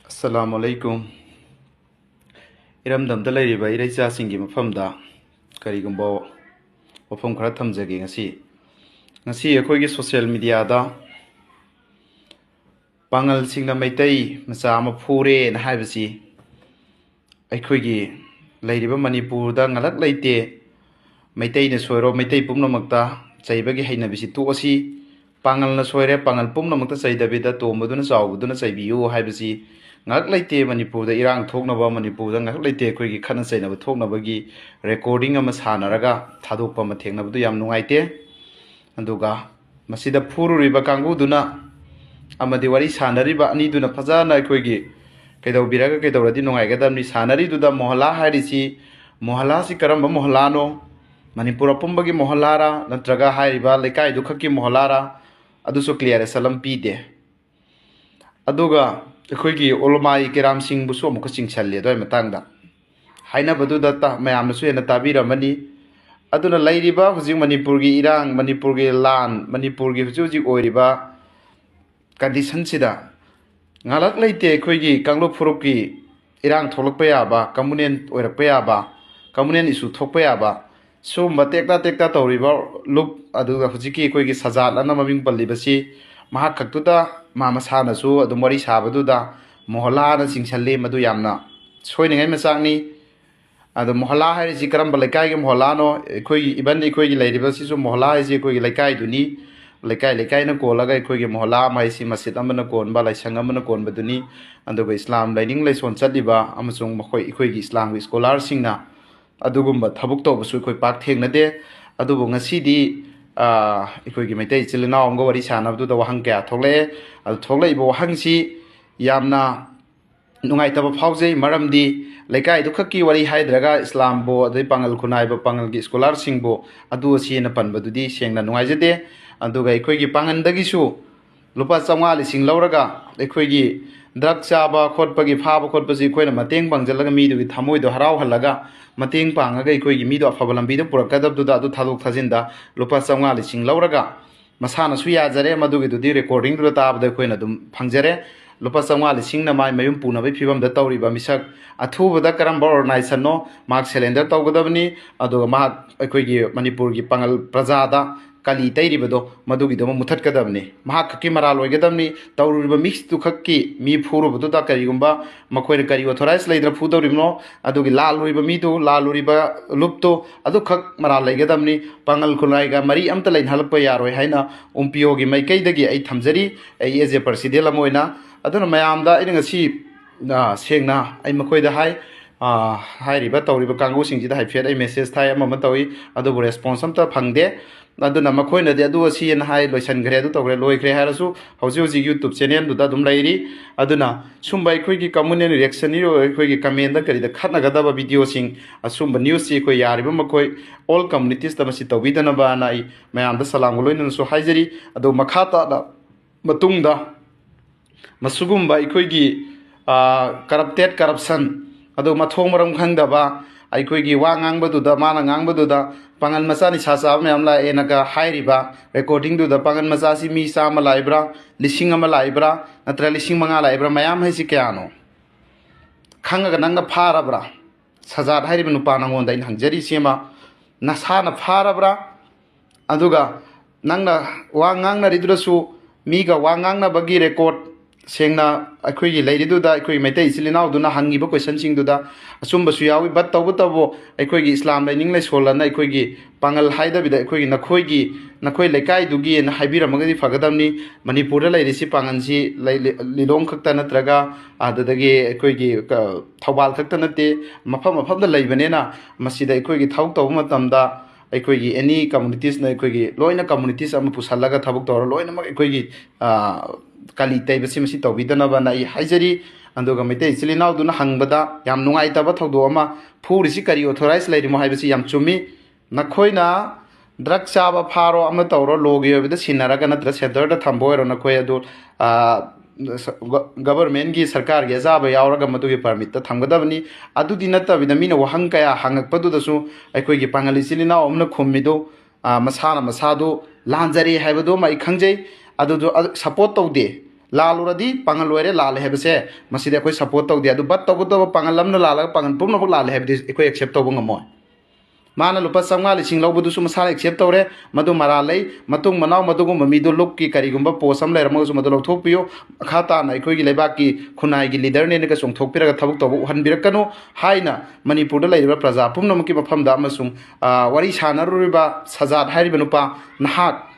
Assalamualaikum. Iramdamda lairiba iraija singi mafamda karigumbo wafm khra thamjage ngasi akhoi social media da Pangal singna Metei macha ama phure na haibasi akhoi gi lairiba Manipur da ngalak leite Metei na soiro Metei pumnamakta chaibagi haina bisi tu asi Pangal na soire Pangal pumnamakta chaidabida tombaduna chawbuduna chaibiyu haibasi ngak leite Manipur da irang thoknaba Manipur da ngak leite khoi gi khana chainaba thoknabagi recording ama sanaraga thadokpa ma thengnabdu yam nungaite anduga masida phururiba kanguduna amadi wari sanariba ani duna phajana khoi gi kaidawbiraga kaidawradi nungaigadamni sanari duda mohalla hairisi mohalla si karamba mohalla no Manipur apumbagi mohalla ra natraga hairiba lekai du khaki mohalla ra aduso clear salam pide aduga अखोगी ओलमाई केराम सिंह बुसो मुख सिंह छल्ले दोय मतंगदा हाइना बदुदा ता मयाम सु एना ताबिरमनी अदुना लैरिबा हुजिक मणिपुर गी इरांग मणिपुर गी लान मणिपुर गी हुजुजिक ओइरिबा कंडीशन सिदा ngalak leite अखोगी कांगलो फुरुप की इरांग थोलकपा याबा कम्युनियन ओइरकपा याबा कम्युनियन इशू थोकपा याबा सुम टेक्ता टेक्ता तौरिबा लुक अदुगा हुजिकी अखोगी सजात अना ममिंग पल्लिबसी महा खक्तुदा मामा सानसु अदुम वरी साबदुदा मोहल्ला ना सिंगसल्ले मदु यामना सोइनिङै मचांगनि अदु मोहल्ला हाइसि करम लेकाय गे मोहल्ला नो एखोई इबन एखोई गे लैरिबा सिसु मोहल्ला हाइसि एखोई लेकाय दुनी लेकाय लेकाय न कोलगा एखोई गे मोहल्ला माइसि मस्जिद अमन कोनबा लाइसंग अमन कोनबदुनी अदुगा इस्लाम लाइनिंग लाइसोन चलिबा अमसुंग मखोई एखोई गे इस्लाम गे स्कॉलर सिंगना अदुगुम्बा थबुक तोबसु एखोई पाक थेंगनदे अदुबो ngasiदी अखोई गे मेतै echil enao amga wari sanabdu wahang kya thogle adu thogle ibo wahangsi yamna nungaitaba phaujei maramdi lekai du khaki wari haidraga islam bo adai pangal khunai ba pangal gi scholar singbo adu asina panbadudi sengna nungaijade aduga ekhoi gi pangandagi su lupa chamwa lising lauraga ekhoi gi drug chaba khotpagi phaba khotpasi khoina mateng pangjalaga mi du thamoi do harau halaga mateng pangaga ekhoi gi mi do afabalambi do purakadab du da adu thadok thajinda lupa chamwa lising lauraga masana su ya jare madugi du di recording du tabda khoina dum phangjare lupa chamwa lising na mai mayum punabai phibam da tawriba misak athubada karamba organization no mark cylinder tawgadabni aduga ma ekhoi gi Manipur gi pangal prajada kali tairibado madugi do muthat kadabni ma khaki maral oigedamni tawriba mix tu khaki mi phurubadu da karigumba makhoi kari authorize leidra phudoribno adugi laluriba mi tu laluriba lupto adu khak maral leigedamni pangal khulai ga mari amta lein halpa yaroi haina umpio gi maikai dagi ai thamjari ai as a president amoina aduna mayamda ai ngasi sengna ai makhoi da hai hairiba tawriba kangu singjida haifet ai message thai amama tawi adu response amta phangde aduna makhoina de adu asi en hai loisan gre adu tawre loi gre harasu hauji hauji youtube channel du da dum lairi aduna sumbai khoi gi communal reaction ni khoi gi comment da kari da khatna gada ba video sing asumba news si khoi yari ba makhoi all communities da masi tawbidana ba na ai mayam da salam loin so haijari adu makhata da matung da masugum ba khoi gi corrupted corruption adu mathong maram khangda ba अखोई वांग माना गांग पांगल मचा निशा चाब ma'am लाएगा हाइरिबा recording Pongal मचा से मी चाम लाइब्रा लिसिंग लाइब्रा नत्र लिसिंग मंगा लाइब्रा ma'am है कयानो खंगा नंग फारब्रा सजाद हाइरिबा नुपा नंगोंद हंजरी सेमा नसाना फारब्रा अदुगा नंगना वा गांगनरिदुरसु मीगा वा गांगनबगी रेकॉर्ड सेंगना अखोई लेरिदुदा अखोई मेतै echil enao दुना हंगिबा क्वेश्चन सिंगदुदा असुंबसु यावी बट तबो अखोई इस्लाम लाइनिंग लै सोलना अखोई पांगल हाइदबिदा अखोई नखोई लेकाई दुगी न हाइबिरमगदि फगदमनी मणिपुर लैरिसि पांगनसि लिलोंग खक्ता नत्रगा आददगी अखोई थौबाल खक्ता नते मफम मफमदा लैबनेना मसिदा अखोई थौक तब मतमदा अखोई एनी कम्युनिटीज न अखोई लोइना कम्युनिटीज अम पुसलगा थबक तौर लोइनमक अखोई kali tai basi masi tawbidana ba nai haijari anduga Metei echil enao duna hangbada yam nungai taba thogdo ama phurisi kari authorize lairi mo haibasi yam chumi nakhoina drug chaba pharo ama tawro logi obida sinaraga natra center da thamboiro nakhoi adu government gi sarkar gi ajaba yauraga madugi permit ta thamgadabani adudi natabida mina wahang kaya hangakpadu dasu akhoi gi pangal echil enao amna khummido masana masadu lanjari haibado mai khangjai adu support tawde ꯂꯥꯜꯂꯨꯔꯗꯤ ꯄꯥꯡꯒꯜ ꯑꯣꯏꯔꯦ ꯂꯥꯜꯂꯦ ꯍꯥꯏꯕꯁꯦ ꯃꯁꯤꯗꯤ ꯑꯩꯈꯣꯏ support ꯇꯧꯗꯦ ꯑꯗꯨ but ꯇꯧꯕꯇꯕꯨ ꯄꯥꯡꯒꯜ ꯑꯃꯅ ꯂꯥꯜꯂꯒ ꯄꯥꯡꯒꯜ ꯄꯨꯝꯅꯃꯛ ꯂꯥꯜꯂꯦ ꯍꯥꯏꯕꯗꯤ ꯑꯩꯈꯣꯏ ꯑꯦꯛꯁꯦꯞ ꯇꯧꯕ ꯉꯝꯃꯣꯏ ꯃꯥꯅ ꯂꯨꯄꯥ 500,000 ꯂꯧꯕꯗꯨꯁꯨ ꯃꯁꯥꯅ ꯑꯦꯛꯁꯦꯞ ꯇꯧꯔꯦ ꯃꯗꯨ ꯃꯔꯥ ꯂꯩ ꯃꯇꯨꯡ ꯃꯅꯥꯎ ꯃꯗꯨꯒꯨꯝꯕ ꯃꯤꯗꯨ ꯂꯨꯞꯀꯤ ꯀꯔꯤꯒꯨꯝꯕ ꯄꯣꯁ ꯑꯃ ꯂꯩꯔꯝꯃꯒꯁꯨ ꯃꯗꯨ ꯂꯧꯊꯣꯛꯄꯤꯌꯨ ꯃꯈꯥ ꯇꯥꯅ ꯑꯩꯈꯣꯏꯒꯤ ꯂꯩꯕꯥꯛꯀꯤ ꯈꯨꯟꯅꯥꯏꯒꯤ ꯂꯤꯗꯔꯅꯦꯅꯒ ꯆꯣꯡꯊꯣꯛꯄꯤꯔꯒ ꯊꯕꯛ ꯇꯧꯕ ꯎꯍꯟꯕꯤꯔꯛꯀꯅꯨ ꯍꯥꯏꯅ ꯃꯅꯤꯄꯨꯔꯗ ꯂꯩꯔꯤꯕ ꯄ꯭ꯔꯖꯥ ꯄꯨꯝꯅꯃꯛꯀꯤ ꯃꯐꯝꯗ ꯑꯃꯁꯨꯡ ꯋꯥꯔꯤ ꯁꯥꯟꯅꯔꯨꯔꯤꯕ ꯁꯖꯥꯗ ꯍꯥꯏꯔꯤꯕ ꯅꯨꯄꯥ ꯅꯍꯥꯛ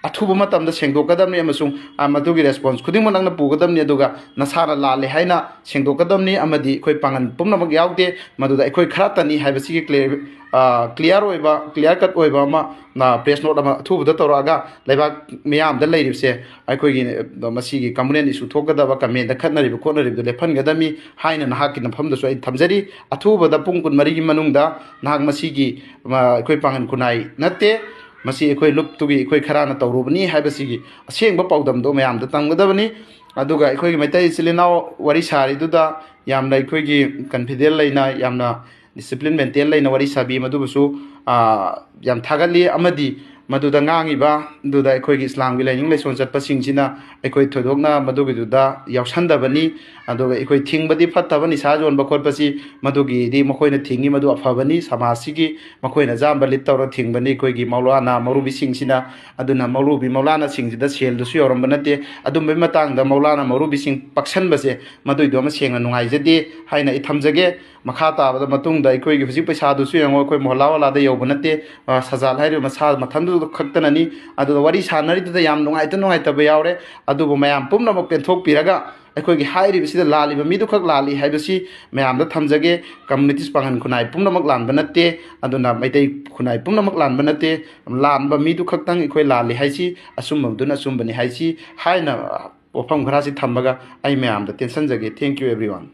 ꯑꯊꯨꯕ ꯃꯇꯝꯗ ꯁꯦꯡꯗꯣꯛꯀꯗꯕꯅꯤ ꯑꯃꯁꯨꯡ ꯃꯗꯨꯒꯤ ꯔꯦꯁꯄꯣꯟꯁ ꯈꯨꯗꯤꯡꯃꯛ ꯅꯪꯅ ꯄꯨꯒꯗꯕꯅꯤ ꯑꯗꯨꯒ ꯅꯁꯥꯅ ꯂꯥꯜꯂꯦ ꯍꯥꯏꯅ ꯁꯦꯡꯗꯣꯛꯀꯗꯕꯅꯤ ꯑꯃꯗꯤ ꯑꯩꯈꯣꯏ ꯄꯥꯡꯒꯜ ꯄꯨꯝꯅꯃꯛ ꯌꯥꯎꯗꯦ ꯃꯗꯨꯗ ꯑꯩꯈꯣꯏ ꯈꯔꯇꯅꯤ ꯍꯥꯏꯕꯁꯤꯒꯤ ꯀ꯭ꯂꯤꯌꯥꯔ ꯑꯣꯏꯕ ꯀ꯭ꯂꯤꯌꯥꯔ ꯀꯠ ꯑꯣꯏꯕ ꯑꯃ ꯄ꯭ꯔꯦꯁ ꯅꯣꯠ ꯑꯃ ꯑꯊꯨꯕꯗ ꯇꯧꯔꯛꯑꯒ ꯂꯩꯕꯥꯛ ꯃꯤꯌꯥꯝꯗ ꯂꯩꯔꯤꯕꯁꯦ ꯑꯩꯈꯣꯏꯒꯤ ꯃꯁꯤꯒꯤ ꯀꯝꯃꯨꯅꯦꯜ ꯏꯁꯨ ꯊꯣꯛꯀꯗꯕ ꯀꯃꯦꯟꯗ ꯈꯠꯅꯔꯤꯕ ꯈꯣꯠꯅꯔꯤꯕꯗꯨ ꯂꯦꯞꯍꯟꯒꯗꯕꯅꯤ ꯍꯥꯏꯅ ꯅꯍꯥꯛꯀꯤ ꯅꯐꯝꯗꯁꯨ ꯑꯩ ꯊꯝꯖꯔꯤ ꯑꯊꯨꯕꯗ ꯄꯨꯡ 24ꯒꯤ ꯃꯅꯨꯡꯗ ꯅꯍꯥꯛ ꯃꯁꯤꯒꯤ ꯑꯩꯈꯣꯏ ꯄꯥꯡꯒꯜ ꯈꯨꯟꯅꯥꯏ ꯅꯠꯇꯦ ꯃꯁꯤ ꯑꯩꯈꯣꯏ ꯂꯨꯞꯇꯨꯒꯤ ꯑꯩꯈꯣꯏ ꯈꯔꯅ ꯇꯧꯔꯨꯕꯅꯤ ꯍꯥꯏꯕꯁꯤꯒꯤ ꯑꯁꯦꯡꯕ ꯄꯥꯎꯗꯝꯗꯣ ꯃꯌꯥꯝꯗ ꯇꯝꯒꯗꯕꯅꯤ ꯑꯗꯨꯒ ꯑꯩꯈꯣꯏꯒꯤ ꯃꯩꯇꯩ ꯏꯆꯤꯜ ꯏꯅꯥꯎ ꯋꯥꯔꯤ ꯁꯥꯔꯤꯗꯨꯗ ꯌꯥꯝꯅ ꯑꯩꯈꯣꯏꯒꯤ ꯀꯟꯐꯤꯗꯦꯟ ꯂꯩꯅ ꯌꯥꯝꯅ ꯗꯤꯁꯤꯄ꯭ꯂꯤꯟ ꯃꯦꯟꯇꯦꯟ ꯂꯩꯅ ꯋꯥꯔꯤ ꯁꯥꯕꯤ ꯃꯗꯨꯕꯨꯁꯨ ꯌꯥꯝ ꯊꯥꯒꯠꯂꯤ ꯑꯃꯗꯤ ꯃꯗꯨꯗ ꯉꯥꯡꯉꯤꯕ ꯑꯗꯨꯗ ꯑꯩꯈꯣꯏꯒꯤ ꯏꯁꯂꯥꯝꯒꯤ ꯂꯥꯏꯅꯤꯡ ꯂꯥꯏꯁꯣꯟ ꯆꯠꯄꯁꯤꯡꯁꯤꯅ ꯑꯩꯈꯣꯏ ꯊꯣꯏꯗꯣꯛꯅ ꯃꯗꯨꯒꯤꯗꯨꯗ ꯌꯥꯎꯁꯟꯗꯕꯅꯤ ꯑꯗꯨꯒ ꯑꯩꯈꯣꯏ ꯊꯤꯡꯕꯗꯤ ꯐꯠꯇꯕ ꯅꯤꯁꯥ ꯌꯣꯟꯕ ꯈꯣꯠꯄꯁꯤ ꯃꯗꯨꯒꯤꯗꯤ ꯃꯈꯣꯏꯅ ꯊꯤꯡꯉꯤ ꯃꯗꯨ ꯑꯐꯕꯅꯤ ꯁꯃꯥꯖꯁꯤꯒꯤ ꯃꯈꯣꯏꯅ ꯑꯌꯥꯝꯕ ꯂꯤꯠ ꯇꯧꯔ ꯊꯤꯡꯕꯅꯤ ꯑꯩꯈꯣꯏꯒꯤ ꯃꯧꯂꯥꯅ ꯃꯧꯔꯨꯕꯤꯁꯤꯡꯁꯤꯅ ꯑꯗꯨꯅ ꯃꯧꯂꯨꯕꯤ ꯃꯧꯂꯥꯅꯁꯤꯡꯁꯤꯗ ꯁꯦꯜꯗꯨꯁꯨ ꯌꯧꯔꯝꯕ ꯅꯠꯇꯦ ꯑꯗꯨꯝꯕꯒꯤ ꯃꯇꯥꯡꯗ ꯃꯧꯂꯥꯅ ꯃꯧꯔꯨꯕꯤꯁꯤꯡ ꯄꯛꯁꯟꯕꯁꯦ ꯃꯗꯨꯏꯗꯣ ꯑꯃ ꯁꯦꯡꯅ ꯅꯨꯡꯉꯥꯏꯖꯗꯦ ꯍꯥꯏꯅ ꯑꯩ ꯊꯝꯖꯒꯦ ꯃꯈꯥ ꯇꯥꯕꯗ ꯃꯇꯨꯡꯗ ꯑꯩꯈꯣꯏꯒꯤ ꯍꯧꯖꯤꯛ ꯄꯩꯁꯥꯗꯨꯁꯨ ꯌꯦꯡꯉꯣ ꯑꯩꯈꯣꯏ ꯃꯣꯍꯜꯂꯥ ꯋꯥꯂꯥꯗ ꯌꯧꯕ ꯅꯠꯇꯦ ꯁꯖꯥꯠ ꯍꯥꯏꯔꯤꯕ ꯃꯁꯥ ꯃꯊꯟꯗꯨꯗ ꯈꯛꯇꯅꯅꯤ ꯑꯗꯨꯒ ꯋꯥꯔꯤ ꯁꯥꯟꯅꯔꯤꯗꯨꯗ ꯌꯥꯝ ꯅꯨꯡꯉꯥꯏꯇꯕ ꯌꯥꯎꯔꯦ ꯑꯗꯨꯕꯨ ꯃꯌꯥꯝ ꯄꯨꯝꯅꯃꯛ ꯄꯦꯟꯊꯣꯛꯄꯤꯔꯒ ꯑꯩꯈꯣꯏꯒꯤ ꯍꯥꯏꯔꯤꯕꯁꯤꯗ ꯂꯥꯜꯂꯤꯕ ꯃꯤꯗꯨꯈꯛ ꯂꯥꯜꯂꯤ ꯍꯥꯏꯕꯁꯤ ꯃꯌꯥꯝꯗ ꯊꯝꯖꯒꯦ ꯀꯝꯃꯨꯅꯤꯇꯤꯁ ꯄꯥꯡꯒꯜ ꯈꯨꯟꯅꯥꯏ ꯄꯨꯝꯅꯃꯛ ꯂꯥꯟꯕ ꯅꯠꯇꯦ ꯑꯗꯨꯅ ꯃꯩꯇꯩ ꯈꯨꯟꯅꯥꯏ ꯄꯨꯝꯅꯃꯛ ꯂꯥꯟꯕ ꯅꯠꯇꯦ ꯂꯥꯟꯕ ꯃꯤꯗꯨ ꯈꯛꯇꯪ ꯑꯩꯈꯣꯏ ꯂꯥꯜꯂꯤ ꯍꯥꯏꯁꯤ ꯑꯆꯨꯝꯕꯗꯨꯅ ꯑꯆꯨꯝꯕꯅꯤ ꯍꯥꯏꯁꯤ ꯍꯥꯏꯅ ꯋꯥꯐꯝ ꯈꯔꯁꯤ ꯊꯝꯃꯒ ꯑꯩ ꯃꯌꯥꯝꯗ ꯇꯦꯟꯁꯟꯖꯒꯦ ꯊꯦꯡꯛ ꯌꯨ ꯑꯦꯕ꯭ꯔꯤꯋꯥꯟ